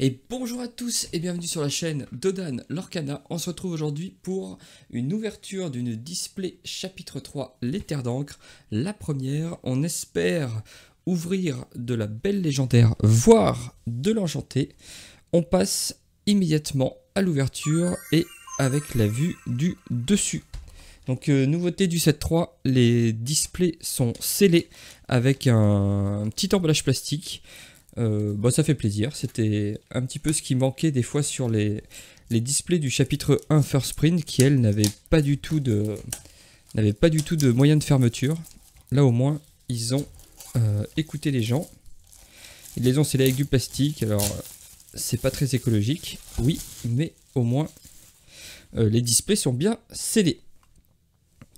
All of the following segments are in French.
Et bonjour à tous et bienvenue sur la chaîne Dodan Lorcana. On se retrouve aujourd'hui pour une ouverture d'une display chapitre 3, les terres d'encre. La première, on espère ouvrir de la belle légendaire, voire de l'enchanté. On passe immédiatement à l'ouverture et avec la vue du dessus. Donc nouveauté du set 3, les displays sont scellés avec un petit emballage plastique. Ça fait plaisir, c'était un petit peu ce qui manquait des fois sur les displays du chapitre 1 First Print qui elles n'avaient pas du tout de moyen de fermeture. Là au moins ils ont écouté les gens, ils les ont scellés avec du plastique. Alors c'est pas très écologique, oui, mais au moins les displays sont bien scellés.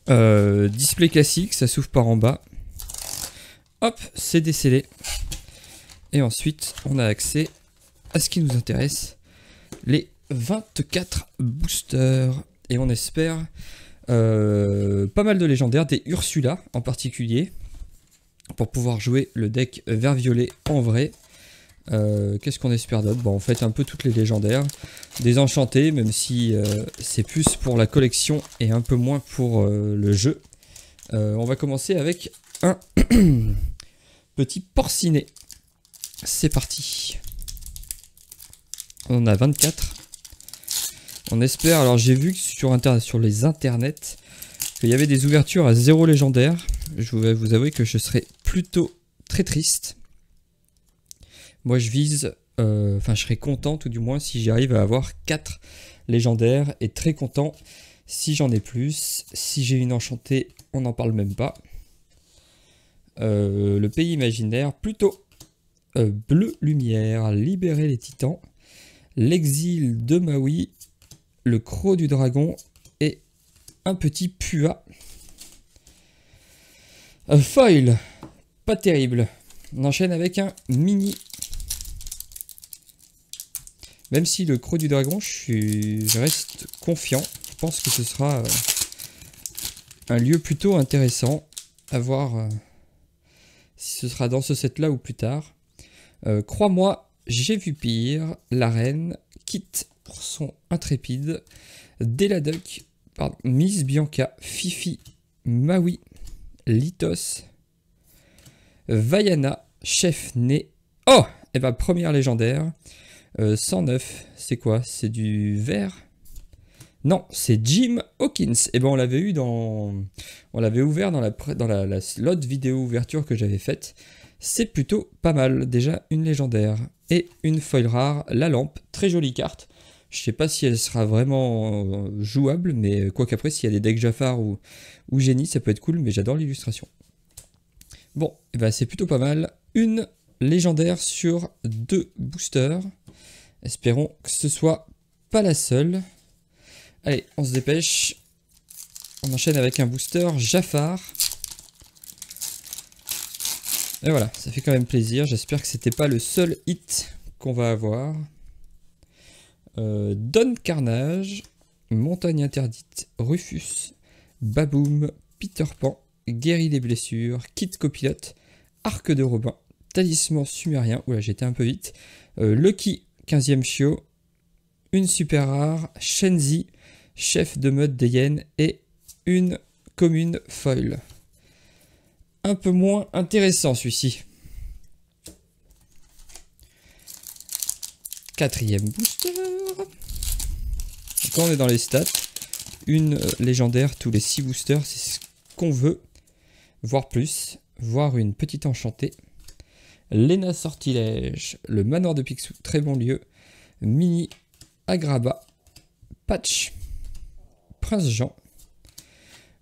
Display classique, ça s'ouvre par en bas, hop, c'est décellé. Et ensuite, on a accès à ce qui nous intéresse, les 24 boosters. Et on espère pas mal de légendaires, des Ursula en particulier, pour pouvoir jouer le deck vert-violet en vrai. Qu'est-ce qu'on espère d'autre? En fait, un peu toutes les légendaires. Des enchantés, même si c'est plus pour la collection et un peu moins pour le jeu. On va commencer avec un petit porcinet. C'est parti. On en a 24. On espère, alors j'ai vu que sur les internets qu'il y avait des ouvertures à 0 légendaire. Je vais vous avouer que je serais plutôt très triste. Moi je vise, je serais content tout du moins si j'arrive à avoir 4 légendaires et très content si j'en ai plus. Si j'ai une enchantée, on n'en parle même pas. Le pays imaginaire, plutôt. Bleu lumière, libérer les titans, l'exil de Maui, le croc du dragon et un petit pua. Foil, pas terrible. On enchaîne avec un mini. Même si le croc du dragon, je reste confiant. Je pense que ce sera un lieu plutôt intéressant à voir si ce sera dans ce set là ou plus tard. Crois-moi, j'ai vu pire. La reine quitte pour son intrépide. Deladuck, Miss Bianca, Fifi, Maui, Litos, Vaiana, Chef Né. Oh, et première légendaire. 109, c'est quoi? C'est du vert? Non, c'est Jim Hawkins. Et on l'avait eu on l'avait ouvert dans l'autre vidéo ouverture que j'avais faite. C'est plutôt pas mal. Déjà une légendaire et une foil rare, la lampe, très jolie carte. Je sais pas si elle sera vraiment jouable, mais quoi qu'après s'il y a des decks Jafar ou génie, ça peut être cool, mais j'adore l'illustration. Bon, c'est plutôt pas mal. Une légendaire sur 2 boosters. Espérons que ce soit pas la seule. Allez, on se dépêche. On enchaîne avec un booster Jafar. Et voilà, ça fait quand même plaisir. J'espère que c'était pas le seul hit qu'on va avoir. Don Carnage, Montagne Interdite, Rufus, Baboom, Peter Pan, Guéri des blessures, Kit Copilote, Arc de Robin, Talisman Sumérien, oula j'étais un peu vite, Lucky, 15e Chiot, une super rare, Shenzi, Chef de mode des hyènes et une commune foil. Un peu moins intéressant celui-ci. 4e booster. Quand on est dans les stats, une légendaire tous les 6 boosters, c'est ce qu'on veut. Voire plus. Voire une petite enchantée. Lena Sortilège. Le manoir de Picsou, très bon lieu. Mini Agraba. Patch. Prince Jean.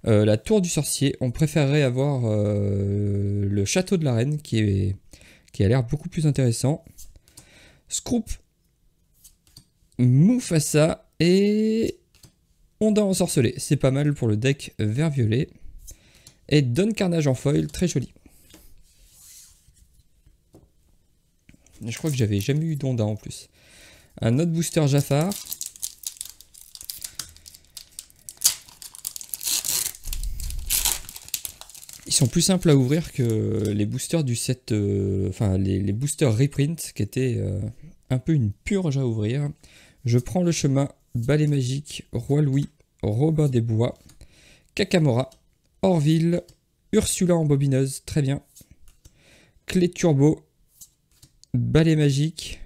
La tour du sorcier, on préférerait avoir le château de la reine qui a l'air beaucoup plus intéressant. Scroop, Mufasa et Ondin ensorcelé, c'est pas mal pour le deck vert-violet. Et Don Carnage en foil, très joli. Je crois que j'avais jamais eu d'Ondin en plus. Un autre booster Jafar. Ils sont plus simples à ouvrir que les boosters du set, les boosters reprint qui étaient un peu une purge à ouvrir. Je prends le chemin, Balai Magique, Roi Louis, Robin des Bois, Kakamora, Orville, Ursula en bobineuse, très bien. Clé turbo, Balai Magique.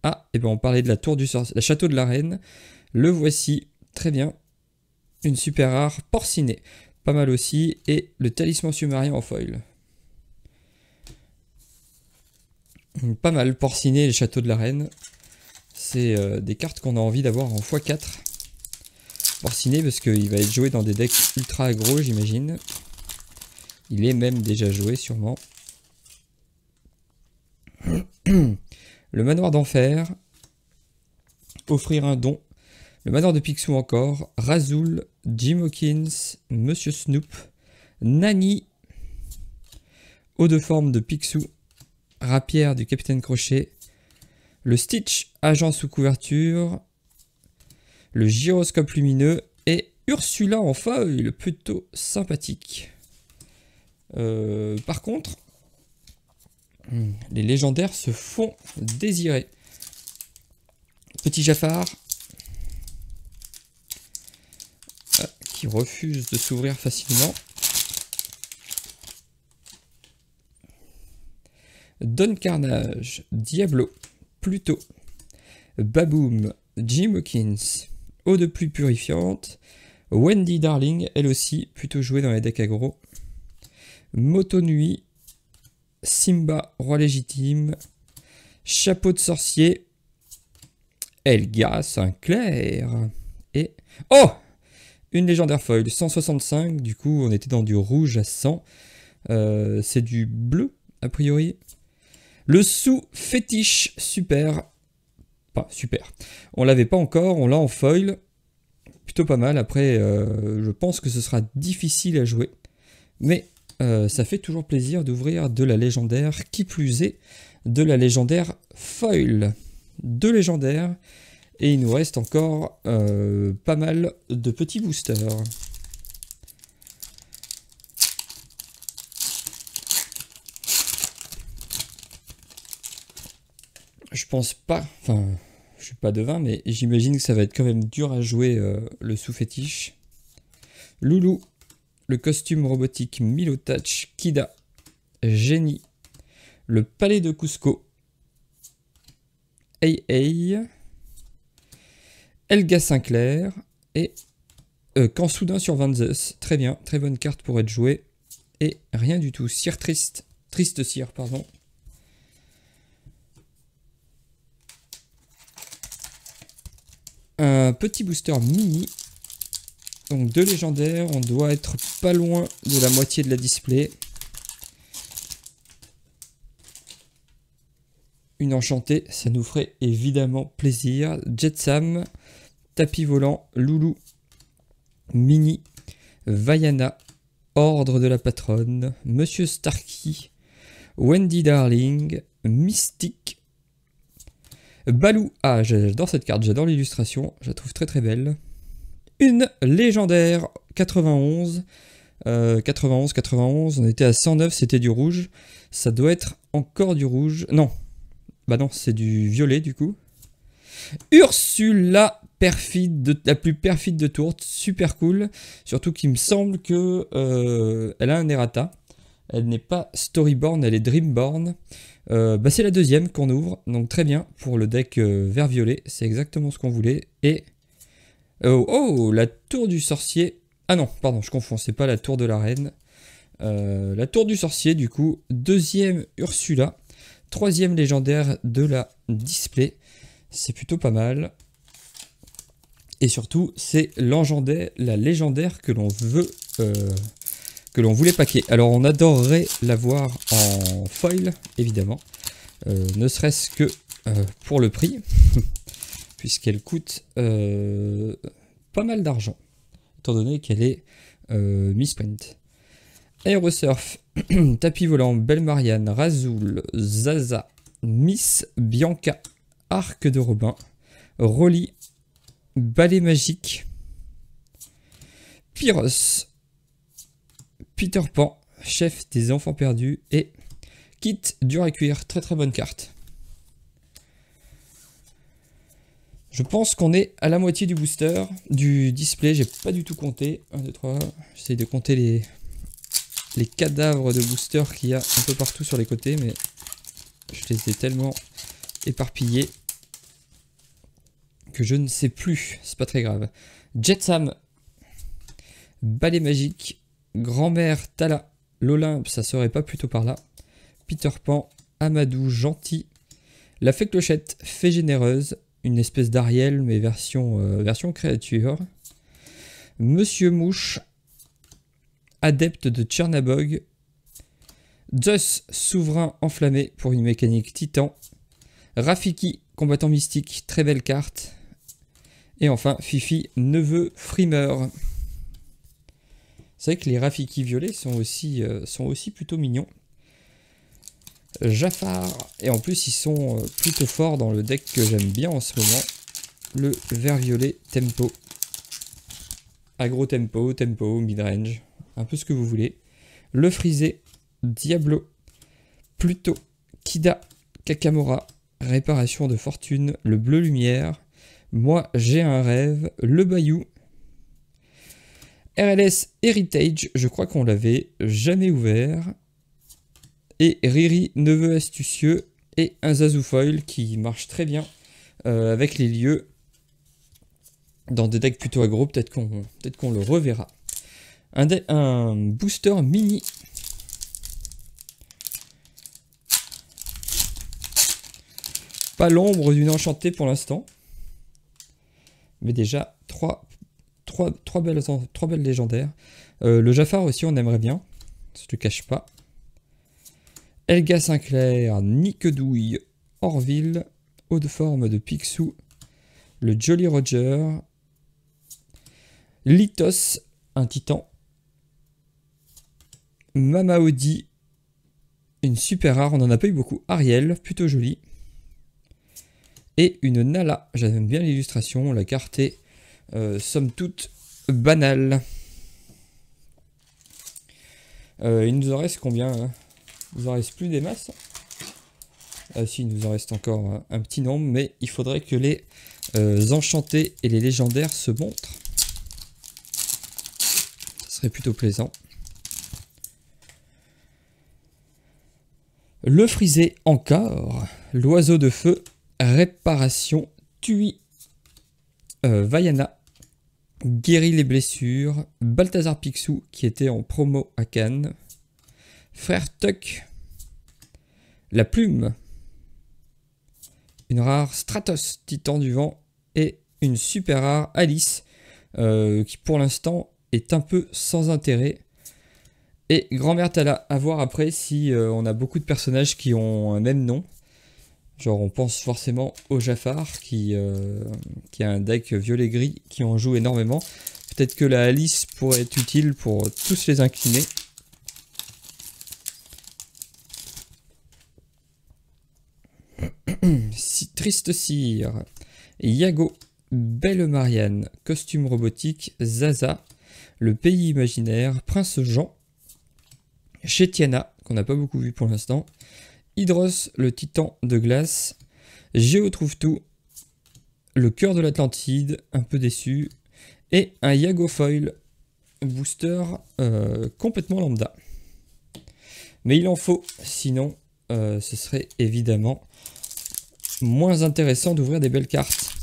Ah, et ben on parlait de la tour du sorcier, la château de la reine. Le voici, très bien. Une super rare, Porcinet, pas mal aussi. Et le talisman sumérien en foil. Pas mal, Porcinet et le château de la reine. C'est des cartes qu'on a envie d'avoir en x4. Porcinet parce qu'il va être joué dans des decks ultra aggro, j'imagine. Il est même déjà joué sûrement. Le manoir d'enfer. Offrir un don. Le manoir de Picsou encore. Razul, Jim Hawkins, Monsieur Snoop, Nani. Eau de forme de Picsou. Rapière du Capitaine Crochet. Le Stitch, agent sous couverture. Le gyroscope lumineux. Et Ursula en foil, plutôt sympathique. Par contre, les légendaires se font désirer. Petit Jafar. Qui refuse de s'ouvrir facilement. Don Carnage, Diablo, Pluto, Baboom, Jim Hawkins, Eau de pluie purifiante, Wendy Darling, elle aussi, plutôt jouée dans les decks aggro, Moto Nuit, Simba, Roi Légitime, Chapeau de Sorcier, Elga Sinclair, et... Oh! Une légendaire foil, 165, du coup on était dans du rouge à 100, c'est du bleu a priori. Le sous-fétiche, super, pas super, on l'avait pas encore, on l'a en foil, plutôt pas mal, après je pense que ce sera difficile à jouer, mais ça fait toujours plaisir d'ouvrir de la légendaire, qui plus est, de la légendaire foil, 2 légendaires, et il nous reste encore pas mal de petits boosters. Je pense pas, enfin, je suis pas devin, mais j'imagine que ça va être quand même dur à jouer le sous-fétiche. Loulou, le costume robotique Milotouch, Kida, Génie, le palais de Cusco, Hey, Elga Sinclair et Quand soudain sur Van Zeus. Très bien, très bonne carte pour être jouée. Et rien du tout. Cire triste. Triste cire, pardon. Un petit booster mini. Donc 2 légendaires. On doit être pas loin de la moitié de la display. Une enchantée, ça nous ferait évidemment plaisir. Jetsam, Tapis volant, Loulou, Mini, Vaiana, Ordre de la Patronne, Monsieur Starkey, Wendy Darling, Mystique, Balou. Ah, j'adore cette carte, j'adore l'illustration, je la trouve très très belle. Une légendaire 91. 91, on était à 109, c'était du rouge. Ça doit être encore du rouge. Non. Bah non, c'est du violet du coup. Ursula, perfide, la plus perfide de tourte, super cool. Surtout qu'il me semble que elle a un errata. Elle n'est pas Storyborn, elle est Dreamborn. Bah c'est la deuxième qu'on ouvre, donc très bien pour le deck vert violet, c'est exactement ce qu'on voulait. Et oh, la tour du sorcier. Ah non, pardon, je confonds, c'est pas la tour de la reine. La tour du sorcier du coup, deuxième Ursula. 3e légendaire de la display, c'est plutôt pas mal. Et surtout, c'est la légendaire que l'on veut, que l'on voulait paquer. Alors, on adorerait l'avoir en foil, évidemment, ne serait-ce que pour le prix, puisqu'elle coûte pas mal d'argent, étant donné qu'elle est misprint. Aerosurf, Tapis volant, Belle Marianne, Razul, Zaza, Miss Bianca, Arc de Robin, Rolly, Balai Magique, Pyros, Peter Pan, Chef des Enfants Perdus et Kit dur à cuire, très très bonne carte. Je pense qu'on est à la moitié du booster, du display. J'ai pas du tout compté. 1, 2, 3. J'essaie de compter les cadavres de booster qu'il y a un peu partout sur les côtés, mais je les ai tellement éparpillés que je ne sais plus. C'est pas très grave. Jetsam, Balai Magique, Grand-mère Tala, l'Olympe, ça serait pas plutôt par là. Peter Pan, Amadou, Gentil, la Fée Clochette, Fée Généreuse, une espèce d'Ariel mais version créature. Monsieur Mouche, Adepte de Tchernabog, Zeus, Souverain Enflammé pour une mécanique Titan, Rafiki, Combattant Mystique, très belle carte, et enfin Fifi, Neveu Frimeur. C'est vrai que les Rafiki violets sont aussi plutôt mignons. Jafar, et en plus ils sont plutôt forts dans le deck que j'aime bien en ce moment, le vert violet tempo, aggro tempo, midrange, un peu ce que vous voulez. Le frisé, Diablo, Pluto, Kida, Kakamora, réparation de fortune, le bleu lumière, moi j'ai un rêve, le Bayou, RLS Heritage, je crois qu'on l'avait jamais ouvert, et Riri, Neveu astucieux, et un Zazufoil qui marche très bien avec les lieux dans des decks plutôt aggro, peut-être qu'on le reverra. Un booster mini. Pas l'ombre d'une enchantée pour l'instant. Mais déjà, trois belles légendaires. Le Jafar aussi, on aimerait bien. Je te cache pas. Elga Sinclair, Niquedouille, Orville, Haut de forme de Picsou, le Jolly Roger, Lithos, un titan, Mamaodi, une super rare, on n'en a pas eu beaucoup, Ariel, plutôt jolie, et une Nala, j'aime bien l'illustration, la carte est somme toute banale. Il nous en reste combien hein? Il nous en reste plus des masses. Si, il nous en reste encore un petit nombre, mais il faudrait que les enchantés et les légendaires se montrent. Ça serait plutôt plaisant. Le frisé encore, l'oiseau de feu, réparation, Tui, Vaiana, guérit les blessures, Balthazar Picsou qui était en promo à Cannes, Frère Tuck, la plume, une rare Stratos, titan du vent, et une super rare Alice, qui pour l'instant est un peu sans intérêt. Et Grand-mère Tala, à voir après si on a beaucoup de personnages qui ont un même nom. Genre on pense forcément au Jafar qui a un deck violet-gris qui en joue énormément. Peut-être que la Alice pourrait être utile pour tous les incliner. Triste Cire, Yago, Belle Marianne, Costume robotique, Zaza, Le pays imaginaire, Prince Jean, Chetiana, qu'on n'a pas beaucoup vu pour l'instant, Hydros, le titan de glace, Géo trouve tout, le cœur de l'Atlantide, un peu déçu, et un Yago Foil booster complètement lambda. Mais il en faut, sinon ce serait évidemment moins intéressant d'ouvrir des belles cartes.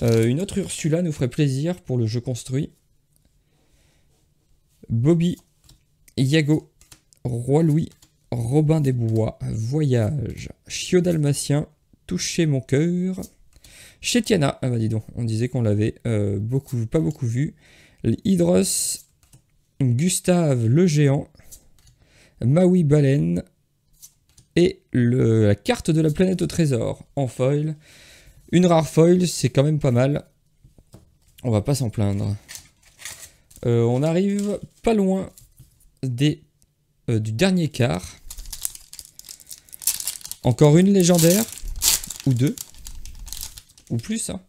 Une autre Ursula nous ferait plaisir pour le jeu construit. Bobby, Yago, Roi Louis, Robin des Bois, Voyage, Chiot Dalmatien, Toucher mon cœur, Chetiana, ah bah dis donc, on disait qu'on l'avait pas beaucoup vu, Hydros, Gustave le géant, Maui Baleine, et la carte de la planète au trésor en foil. Une rare foil, c'est quand même pas mal. On va pas s'en plaindre. On arrive pas loin du dernier quart. Encore une légendaire. Ou deux. Ou plus. Hein.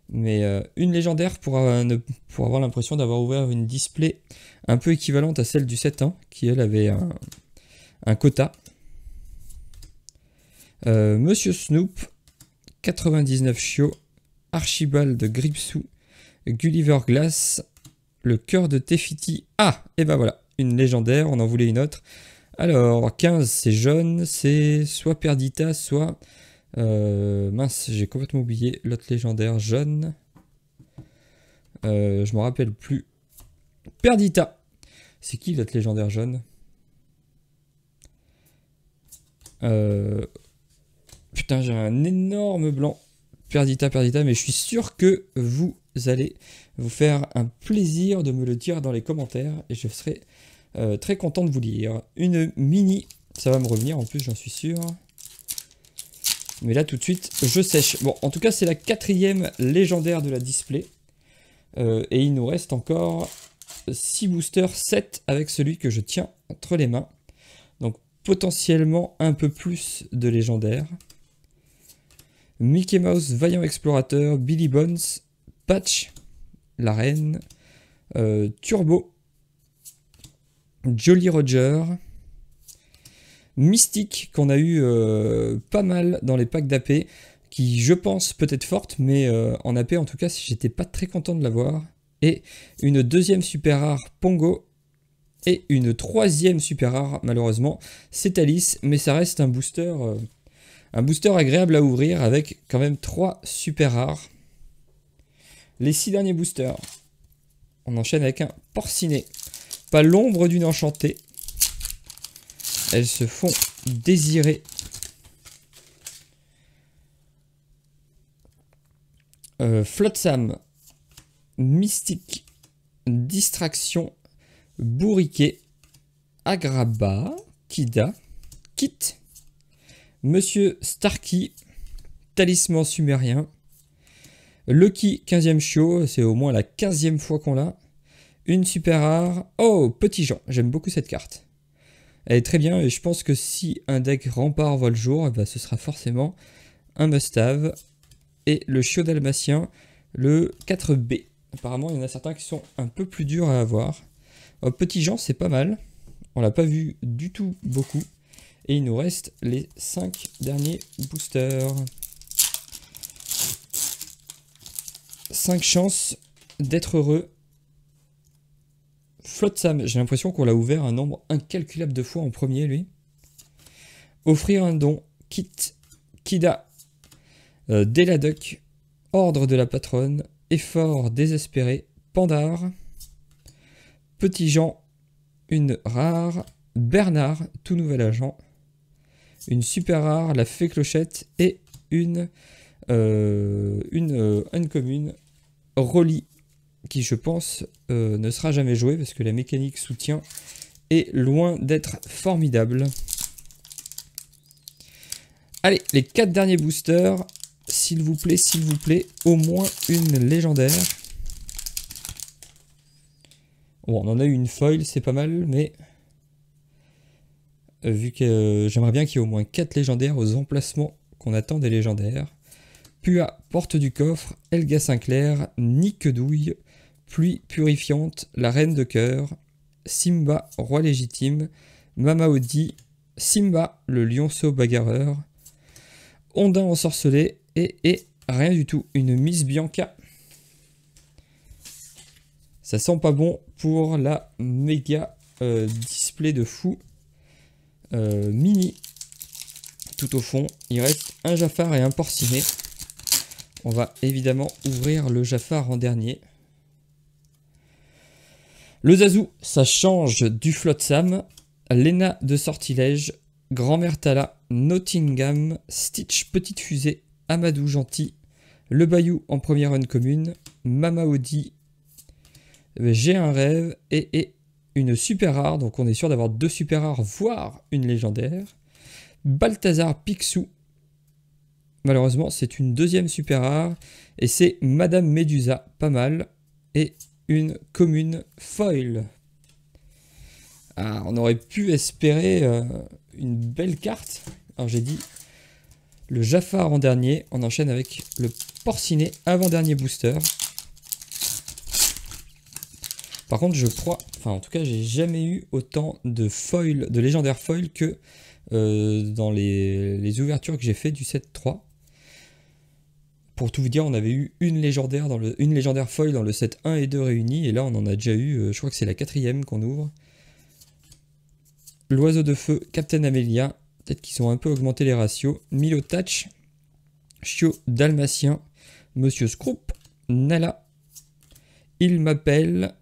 Mais une légendaire pour avoir l'impression d'avoir ouvert une display un peu équivalente à celle du 7-1. Qui elle avait un quota. Monsieur Snoop, 99 Chio, Archibald de Gripsou, Gulliver Glass, le cœur de Tefiti. Ah, et ben voilà, une légendaire, on en voulait une autre. Alors, 15, c'est jaune, c'est soit Perdita, soit... mince, j'ai complètement oublié l'autre légendaire jaune. Je me rappelle plus. Perdita. C'est qui l'autre légendaire jaune? Putain, j'ai un énorme blanc. Perdita, mais je suis sûr que vous allez vous faire un plaisir de me le dire dans les commentaires et je serai très content de vous lire. Une mini, ça va me revenir en plus, j'en suis sûr. Mais là, tout de suite, je sèche. Bon, en tout cas, c'est la 4e légendaire de la display. Et il nous reste encore 6 boosters, 7 avec celui que je tiens entre les mains. Donc, potentiellement un peu plus de légendaires. Mickey Mouse, Vaillant Explorateur, Billy Bones, Patch, la reine, Turbo, Jolly Roger, Mystique qu'on a eu pas mal dans les packs d'AP, qui je pense peut être forte, mais en AP en tout cas j'étais pas très content de l'avoir. Et une 2e super rare Pongo, et une 3e super rare malheureusement c'est Alice, mais ça reste un booster agréable à ouvrir avec quand même 3 super rares. Les 6 derniers boosters, on enchaîne avec un Porcinet, pas l'ombre d'une enchantée. Elles se font désirer. Flotsam, Mystique, Distraction, Bourriquet, Agraba, Kida, Kit, Monsieur Starkey, Talisman Sumérien, Lucky 15e Chio, c'est au moins la 15e fois qu'on l'a. Une super rare. Oh, Petit Jean, j'aime beaucoup cette carte. Elle est très bien et je pense que si un deck rempart voit le jour, bah, ce sera forcément un must-have. Et le Chiot dalmatien, le 4B. Apparemment, il y en a certains qui sont un peu plus durs à avoir. Petit Jean, c'est pas mal. On l'a pas vu du tout beaucoup. Et il nous reste les 5 derniers boosters. 5 chances d'être heureux. Flotsam, j'ai l'impression qu'on l'a ouvert un nombre incalculable de fois en premier, lui. Offrir un don, Kit, Kida, Deladuck, Ordre de la Patronne, Effort désespéré, Pandar, Petit Jean, une rare, Bernard, tout nouvel agent, une super rare, la Fée Clochette, et une commune, Rolly, qui je pense ne sera jamais joué parce que la mécanique soutien est loin d'être formidable. Allez, les 4 derniers boosters, s'il vous plaît, au moins une légendaire. Bon, on en a eu une foil, c'est pas mal, mais vu que j'aimerais bien qu'il y ait au moins 4 légendaires aux emplacements qu'on attend des légendaires. Pua, Porte du Coffre, Elga Sinclair, Niquedouille, Pluie Purifiante, la Reine de Cœur, Simba, Roi Légitime, Mama Audi, Simba, le Lionceau Bagarreur, Ondin Ensorcelé et rien du tout, une Miss Bianca. Ça sent pas bon pour la méga display de fou mini. Tout au fond, il reste un Jafar et un Porcinet. On va évidemment ouvrir le Jafar en dernier. Le Zazu, ça change du Flotsam. Lena de Sortilège, Grand-mère Tala, Nottingham, Stitch Petite Fusée, Amadou Gentil, Le Bayou en première run commune, Mama Audi, J'ai un rêve et une super rare. Donc on est sûr d'avoir 2 super rares, voire une légendaire. Balthazar Picsou. Malheureusement, c'est une 2e super rare. Et c'est Madame Médusa, pas mal. Et une commune foil. Ah, on aurait pu espérer une belle carte. Alors j'ai dit le Jafar en dernier. On enchaîne avec le Porcinet, avant-dernier booster. Par contre, je crois... Enfin, en tout cas, j'ai jamais eu autant de foil, de légendaire foil que dans les ouvertures que j'ai fait du set 3. Pour tout vous dire, on avait eu une légendaire foil dans le set 1 et 2 réunis, et là on en a déjà eu, je crois que c'est la 4e qu'on ouvre. L'oiseau de feu, Captain Amelia, peut-être qu'ils ont un peu augmenté les ratios. Milo Touch, Chiot Dalmatien, Monsieur Scroop, Nala, il m'appelle,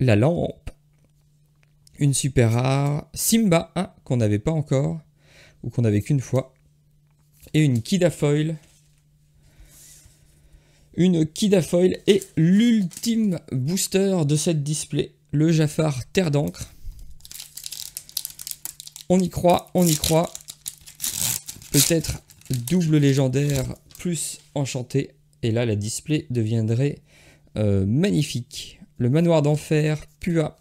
la lampe, une super rare, Simba, qu'on n'avait pas encore, ou qu'on n'avait qu'une fois, et une Kida Foil. Une Kida Foil et l'ultime booster de cette display, le Jafar Terre d'encre. On y croit, on y croit. Peut-être double légendaire plus enchanté. Et là, la display deviendrait magnifique. Le manoir d'enfer, Pua,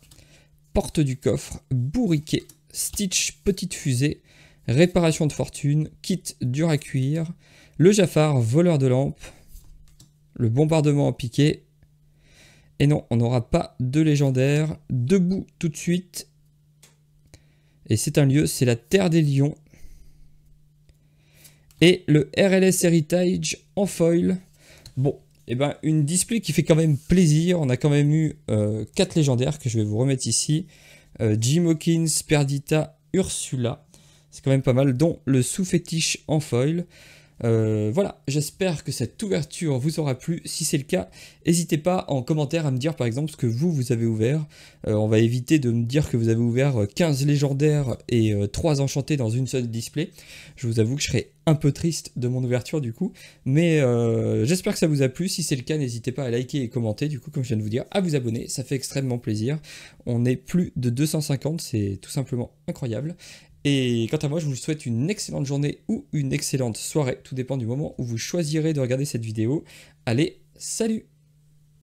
porte du coffre, bourriquet, Stitch, petite fusée, réparation de fortune, kit dur à cuire, le Jafar, voleur de lampe, le bombardement en piqué. Et non, on n'aura pas de légendaire. Debout tout de suite. Et c'est un lieu, c'est la Terre des Lions. Et le RLS Heritage en foil. Bon, et ben une display qui fait quand même plaisir. On a quand même eu 4 légendaires que je vais vous remettre ici. Jim Hawkins, Perdita, Ursula. C'est quand même pas mal, dont le sous-fétiche en foil. Voilà, j'espère que cette ouverture vous aura plu. Si c'est le cas, n'hésitez pas en commentaire à me dire par exemple ce que vous avez ouvert. On va éviter de me dire que vous avez ouvert 15 légendaires et 3 enchantés dans une seule display. Je vous avoue que je serais un peu triste de mon ouverture du coup. Mais j'espère que ça vous a plu. Si c'est le cas, n'hésitez pas à liker et commenter. Du coup, comme je viens de vous dire, à vous abonner. Ça fait extrêmement plaisir. On est plus de 250, c'est tout simplement incroyable. Et quant à moi, je vous souhaite une excellente journée ou une excellente soirée. Tout dépend du moment où vous choisirez de regarder cette vidéo. Allez, salut!